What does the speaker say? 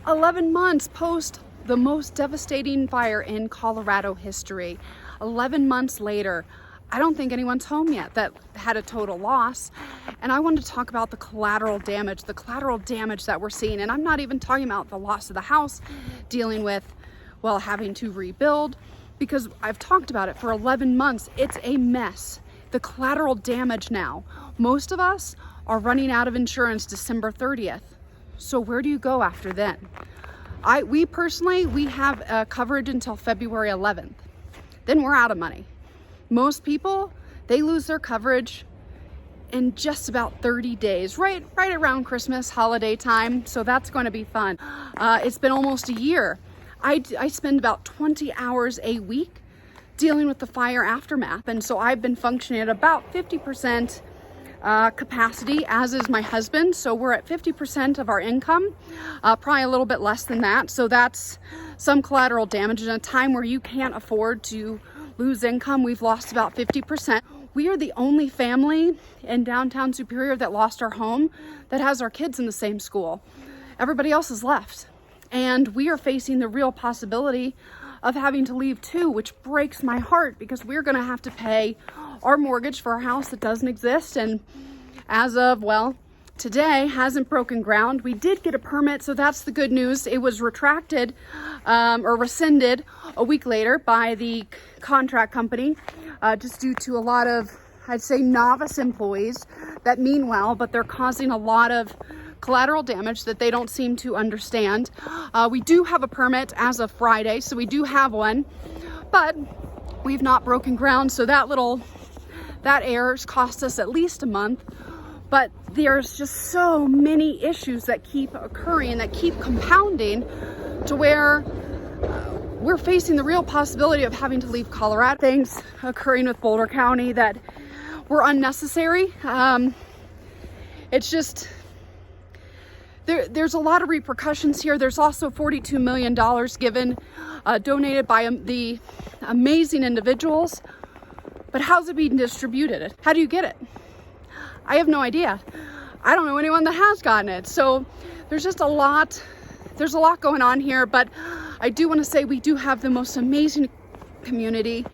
11 months post the most devastating fire in Colorado history. 11 months later, I don't think anyone's home yet that had a total loss. And I wanted to talk about the collateral damage that we're seeing. And I'm not even talking about the loss of the house, dealing with, well, having to rebuild, because I've talked about it for 11 months. It's a mess. The collateral damage now. Most of us are running out of insurance December 30th. So where do you go after then? We personally have coverage until February 11th. Then we're out of money. Most people, they lose their coverage in just about 30 days, right around Christmas holiday time. So that's going to be fun. It's been almost a year. I spend about 20 hours a week dealing with the fire aftermath. And so I've been functioning at about 50% capacity, as is my husband. So we're at 50% of our income, probably a little bit less than that. So that's some collateral damage in a time where you can't afford to lose income. We've lost about 50%. We are the only family in downtown Superior that lost our home that has our kids in the same school. Everybody else has left. And we are facing the real possibility of having to leave too, which breaks my heart, because we're gonna have to pay our mortgage for a house that doesn't exist. And as of, well, today, hasn't broken ground. We did get a permit, so that's the good news. It was retracted or rescinded a week later by the contract company, just due to a lot of, I'd say, novice employees that mean well, but they're causing a lot of collateral damage that they don't seem to understand. We do have a permit as of Friday, so we do have one, but we've not broken ground. So that error's cost us at least a month. But there's just so many issues that keep occurring, that keep compounding, to where we're facing the real possibility of having to leave Colorado. Things occurring with Boulder County that were unnecessary. It's just, there's a lot of repercussions here. There's also $42 million given, donated by the amazing individuals. But how's it being distributed? How do you get it? I have no idea. I don't know anyone that has gotten it. So there's just there's a lot going on here, but I do want to say we do have the most amazing community.